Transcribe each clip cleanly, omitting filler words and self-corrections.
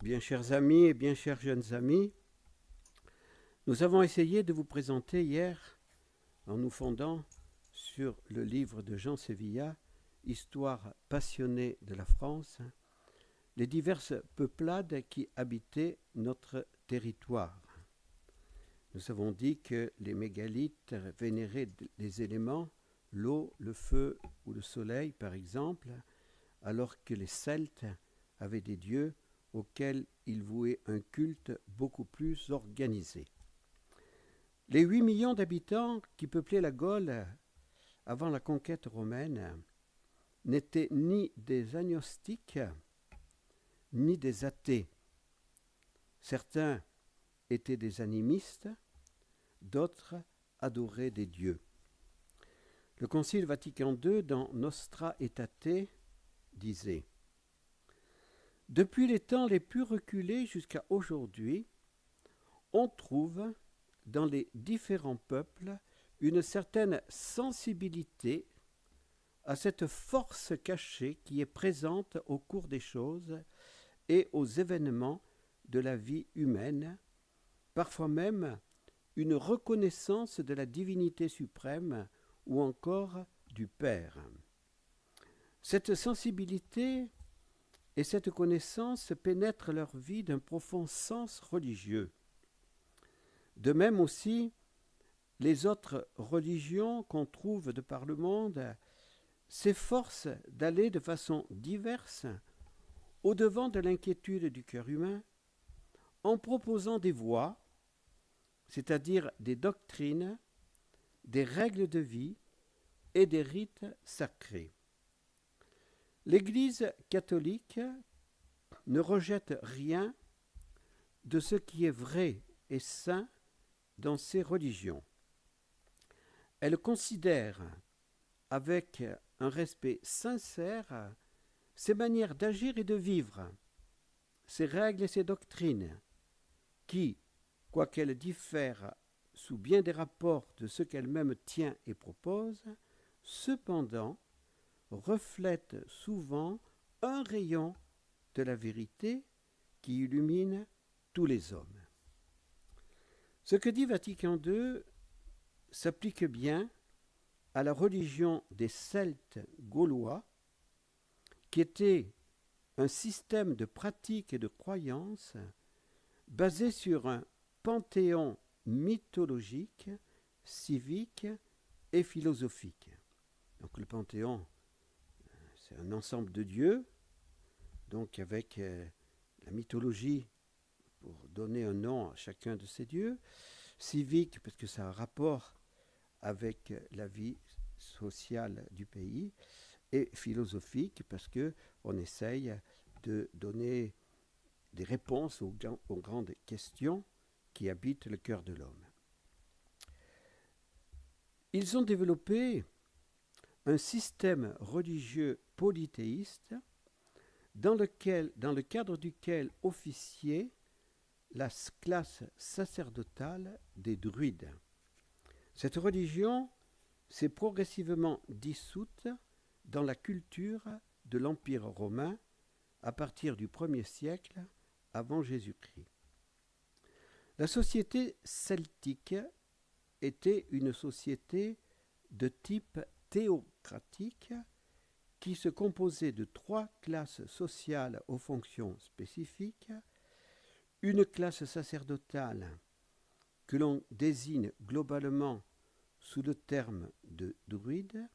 Bien chers amis et bien chers jeunes amis, nous avons essayé de vous présenter hier, en nous fondant sur le livre de Jean Sévilla, Histoire passionnée de la France, les diverses peuplades qui habitaient notre territoire. Nous avons dit que les mégalithes vénéraient les éléments, l'eau, le feu ou le soleil par exemple, alors que les Celtes avaient des dieux auxquels ils vouaient un culte beaucoup plus organisé. Les 8 millions d'habitants qui peuplaient la Gaule avant la conquête romaine n'étaient ni des agnostiques ni des athées. Certains étaient des animistes, d'autres adoraient des dieux. Le Concile Vatican II, dans Nostra Aetate, disait « Depuis les temps les plus reculés jusqu'à aujourd'hui, on trouve dans les différents peuples une certaine sensibilité à cette force cachée qui est présente au cours des choses et aux événements de la vie humaine, parfois même une reconnaissance de la divinité suprême ou encore du Père. Cette sensibilité et cette connaissance pénètrent leur vie d'un profond sens religieux. De même aussi, les autres religions qu'on trouve de par le monde s'efforcent d'aller de façon diverse au-devant de l'inquiétude du cœur humain en proposant des voies, c'est-à-dire des doctrines, des règles de vie et des rites sacrés. L'Église catholique ne rejette rien de ce qui est vrai et saint dans ces religions. Elle considère avec un respect sincère ses manières d'agir et de vivre, ses règles et ses doctrines, qui, quoiqu'elles diffèrent sous bien des rapports de ce qu'elle-même tient et propose, cependant reflètent souvent un rayon de la vérité qui illumine tous les hommes. Ce que dit Vatican II s'applique bien à la religion des Celtes gaulois, qui était un système de pratiques et de croyances basé sur un panthéon mythologique, civique et philosophique. Donc le panthéon, c'est un ensemble de dieux, donc avec la mythologie pour donner un nom à chacun de ces dieux, civique parce que ça a un rapport avec la vie sociale du pays, et philosophique parce qu'on essaye de donner des réponses aux grandes questions qui habitent le cœur de l'homme. Ils ont développé un système religieux polythéiste dans le cadre duquel officiait la classe sacerdotale des druides. Cette religion s'est progressivement dissoute dans la culture de l'Empire romain à partir du 1er siècle avant Jésus-Christ. La société celtique était une société de type théocratique qui se composait de 3 classes sociales aux fonctions spécifiques, une classe sacerdotale que l'on désigne globalement sous le terme de druide,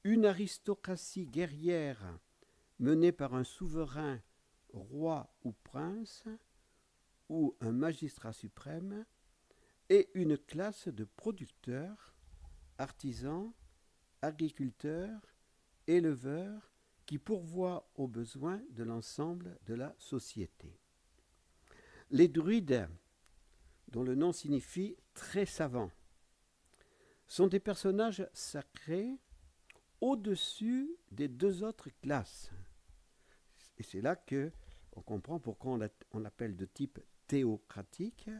une aristocratie guerrière menée par un souverain, roi ou prince, ou un magistrat suprême, et une classe de producteurs, artisans, agriculteurs, éleveurs, qui pourvoient aux besoins de l'ensemble de la société. Les druides, dont le nom signifie très savants, sont des personnages sacrés au-dessus des 2 autres classes. Et c'est là qu'on comprend pourquoi on l'appelle de type théocratique,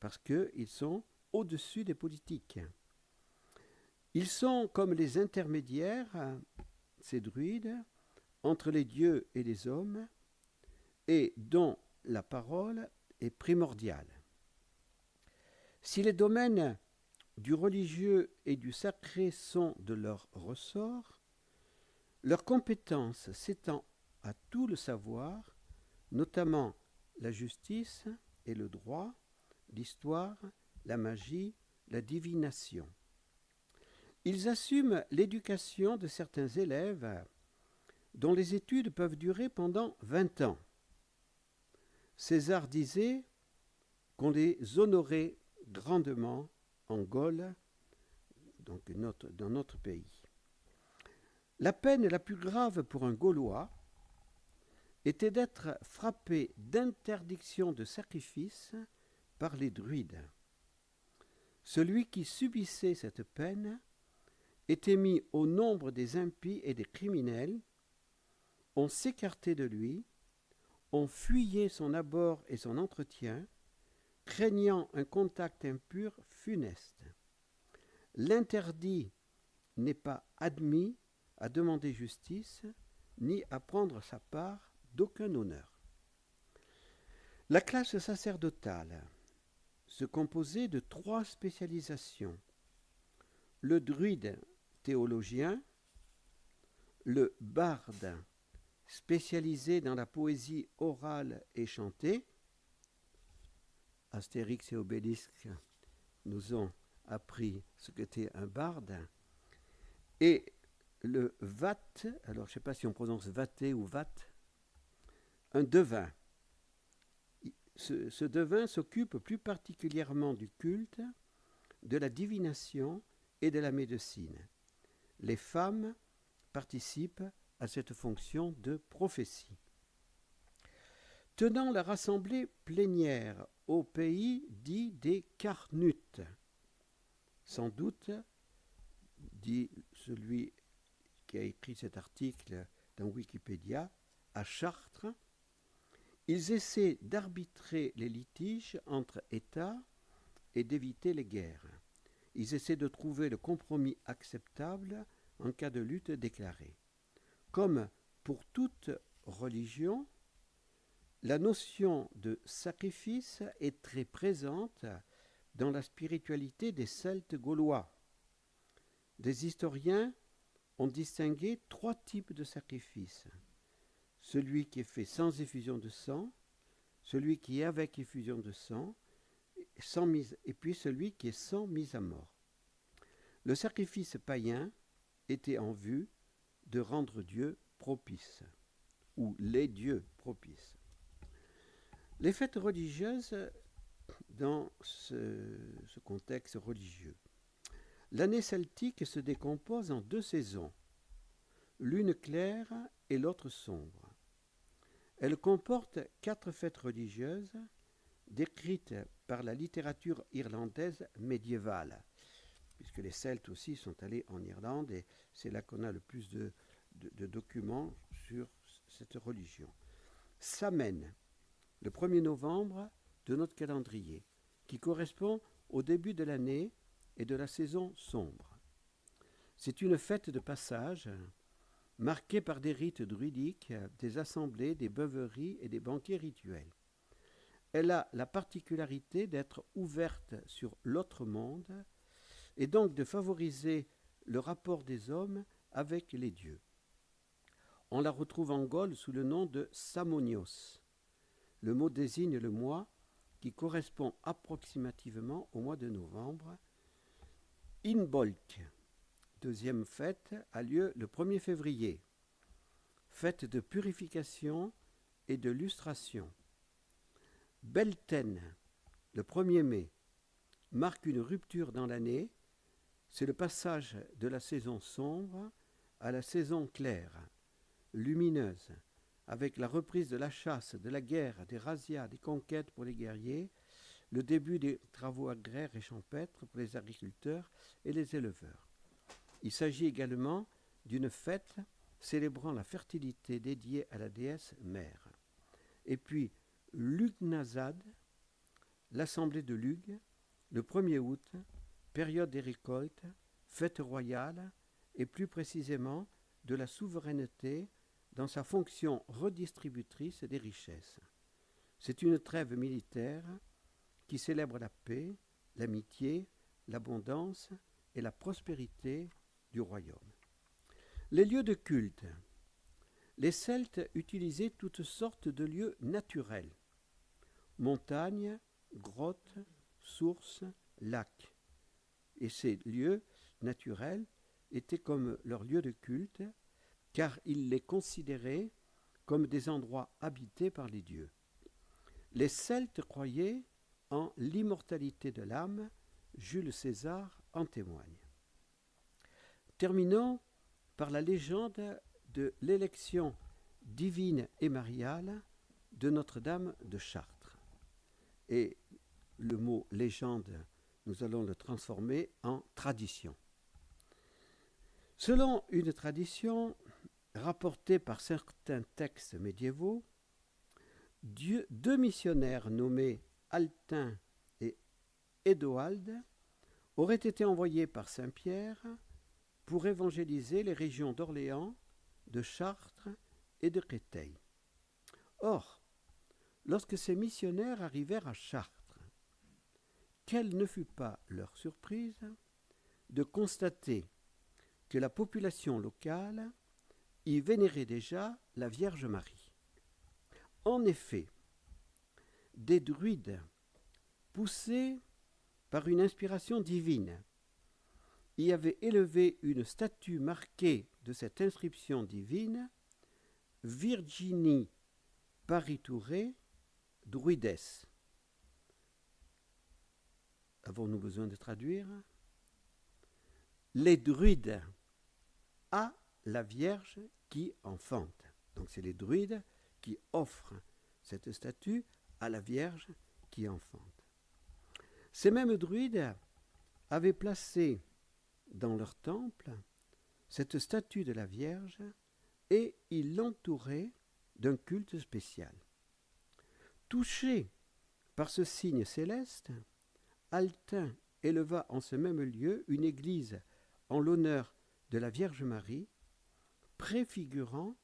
parce qu'ils sont au-dessus des politiques. Ils sont comme les intermédiaires, ces druides, entre les dieux et les hommes, et dont la parole est primordiale. Si les domaines du religieux et du sacré sont de leur ressort, leur compétence s'étend à tout le savoir, notamment la justice et le droit, l'histoire, la magie, la divination. Ils assument l'éducation de certains élèves dont les études peuvent durer pendant 20 ans. César disait qu'on les honorait grandement en Gaule, donc dans notre pays. La peine la plus grave pour un Gaulois était d'être frappé d'interdiction de sacrifice par les druides. Celui qui subissait cette peine était mis au nombre des impies et des criminels. On s'écartait de lui, on fuyait son abord et son entretien, craignant un contact impur funeste. L'interdit n'est pas admis à demander justice, ni à prendre sa part d'aucun honneur. La classe sacerdotale se composait de 3 spécialisations. Le druide théologien, le barde spécialisé dans la poésie orale et chantée. Astérix et Obélix nous ont appris ce qu'était un barde. Et le vat, alors je ne sais pas si on prononce vaté ou vat, un devin. Ce devin s'occupe plus particulièrement du culte, de la divination et de la médecine. Les femmes participent à cette fonction de prophétie. Tenant leur assemblée plénière au pays dit des Carnutes, sans doute, dit celui qui a écrit cet article dans Wikipédia, à Chartres, ils essaient d'arbitrer les litiges entre États et d'éviter les guerres. Ils essaient de trouver le compromis acceptable en cas de lutte déclarée. Comme pour toute religion, la notion de sacrifice est très présente dans la spiritualité des Celtes gaulois. Des historiens ont distingué 3 types de sacrifices. Celui qui est fait sans effusion de sang, celui qui est avec effusion de sang, et puis celui qui est sans mise à mort. Le sacrifice païen était en vue de rendre Dieu propice, ou les dieux propices. Les fêtes religieuses dans ce contexte religieux. L'année celtique se décompose en 2 saisons, l'une claire et l'autre sombre. Elle comporte 4 fêtes religieuses décrites par la littérature irlandaise médiévale, puisque les Celtes aussi sont allés en Irlande et c'est là qu'on a le plus de documents sur cette religion. Samhain, le 1er novembre de notre calendrier, qui correspond au début de l'année et de la saison sombre. C'est une fête de passage marquée par des rites druidiques, des assemblées, des beuveries et des banquets rituels. Elle a la particularité d'être ouverte sur l'autre monde et donc de favoriser le rapport des hommes avec les dieux. On la retrouve en Gaule sous le nom de Samonios. Le mot désigne le mois qui correspond approximativement au mois de novembre. Imbolc, 2e fête, a lieu le 1er février. Fête de purification et de lustration. Beltaine, le 1er mai, marque une rupture dans l'année. C'est le passage de la saison sombre à la saison claire, lumineuse, avec la reprise de la chasse, de la guerre, des razzias, des conquêtes pour les guerriers, le début des travaux agraires et champêtres pour les agriculteurs et les éleveurs. Il s'agit également d'une fête célébrant la fertilité dédiée à la déesse mère. Et puis Lugnasad, l'assemblée de Lugh, le 1er août, période des récoltes, fête royale et plus précisément de la souveraineté dans sa fonction redistributrice des richesses. C'est une trêve militaire qui célèbre la paix, l'amitié, l'abondance et la prospérité du royaume. Les lieux de culte. Les Celtes utilisaient toutes sortes de lieux naturels. Montagnes, grottes, sources, lacs. Et ces lieux naturels étaient comme leurs lieux de culte, car ils les considéraient comme des endroits habités par les dieux. Les Celtes croyaient en l'immortalité de l'âme, Jules César en témoigne. Terminons par la légende de l'élection divine et mariale de Notre-Dame de Chartres. Et le mot légende, nous allons le transformer en tradition. Selon une tradition rapportée par certains textes médiévaux, deux missionnaires nommés Altin et Édoald auraient été envoyés par Saint Pierre pour évangéliser les régions d'Orléans, de Chartres et de Créteil. Or, lorsque ces missionnaires arrivèrent à Chartres, quelle ne fut pas leur surprise de constater que la population locale y vénérait déjà la Vierge Marie. En effet, des druides, poussés par une inspiration divine, y avaient élevé une statue marquée de cette inscription divine, Virginie Pariture Druides. Avons-nous besoin de traduire? Les druides à la Vierge qui enfante. Donc c'est les druides qui offrent cette statue à la Vierge qui enfante. Ces mêmes druides avaient placé dans leur temple cette statue de la Vierge et ils l'entouraient d'un culte spécial. Touché par ce signe céleste, Altin éleva en ce même lieu une église en l'honneur de la Vierge Marie, préfigurant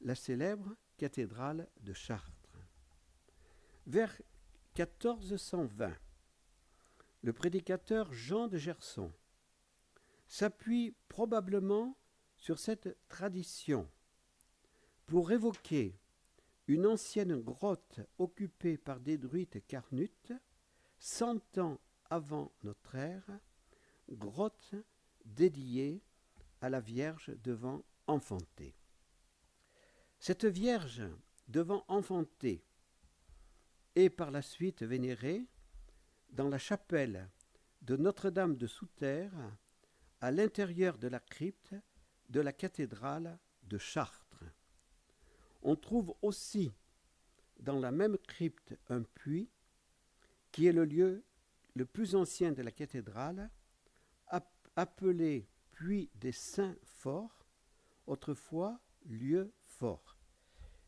la célèbre cathédrale de Chartres. Vers 1420, le prédicateur Jean de Gerson s'appuie probablement sur cette tradition pour évoquer une ancienne grotte occupée par des druides carnutes 100 ans avant notre ère, grotte dédiée à la Vierge devant enfanter. Cette Vierge devant enfanter est par la suite vénérée dans la chapelle de Notre-Dame de Souterre à l'intérieur de la crypte de la cathédrale de Chartres. On trouve aussi dans la même crypte un puits qui est le lieu le plus ancien de la cathédrale, appelé puits des Saints Forts, autrefois lieu fort.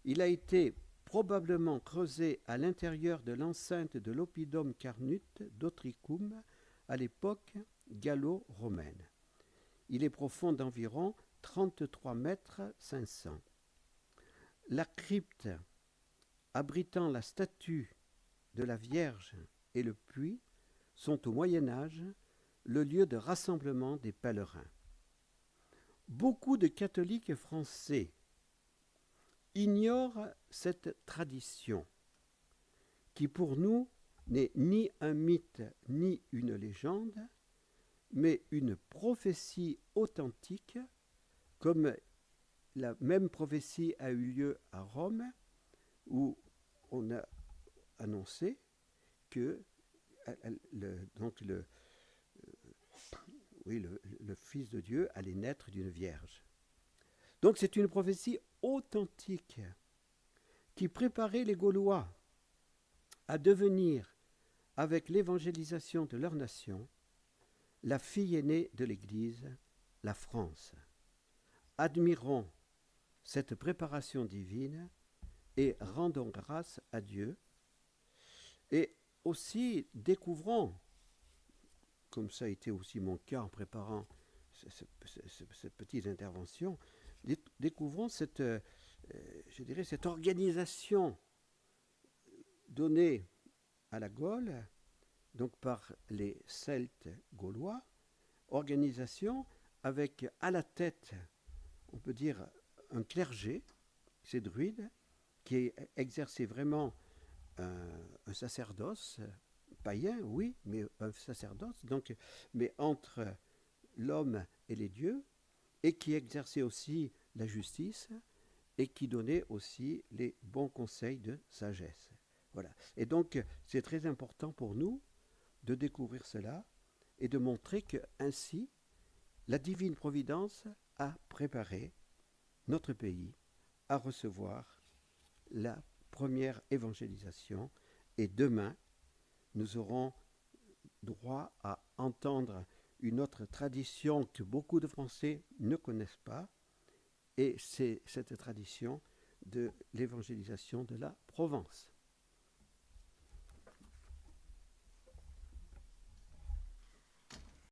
Il a été probablement creusé à l'intérieur de l'enceinte de l'Oppidum Carnute d'Otricum à l'époque gallo-romaine. Il est profond d'environ 33 mètres 500. La crypte abritant la statue de la Vierge et le puits sont au Moyen Âge le lieu de rassemblement des pèlerins. Beaucoup de catholiques français ignorent cette tradition qui pour nous n'est ni un mythe ni une légende, mais une prophétie authentique, comme la même prophétie a eu lieu à Rome, où on a annoncé que le Fils de Dieu allait naître d'une vierge. Donc c'est une prophétie authentique qui préparait les Gaulois à devenir, avec l'évangélisation de leur nation, la fille aînée de l'Église, la France. Admirons cette préparation divine et rendons grâce à Dieu. Et aussi découvrons, comme ça a été aussi mon cas en préparant cette petite intervention, découvrons cette organisation donnée à la Gaule, donc par les Celtes gaulois, organisation avec à la tête, on peut dire, un clergé, ces druides, qui exerçait vraiment un sacerdoce païen, oui, mais un sacerdoce, donc, mais entre l'homme et les dieux, et qui exerçait aussi la justice et qui donnait aussi les bons conseils de sagesse. Voilà. Et donc, c'est très important pour nous de découvrir cela et de montrer que ainsi, la divine providence a préparé notre pays à recevoir la première évangélisation. Et demain, nous aurons droit à entendre une autre tradition que beaucoup de Français ne connaissent pas, et c'est cette tradition de l'évangélisation de la Provence.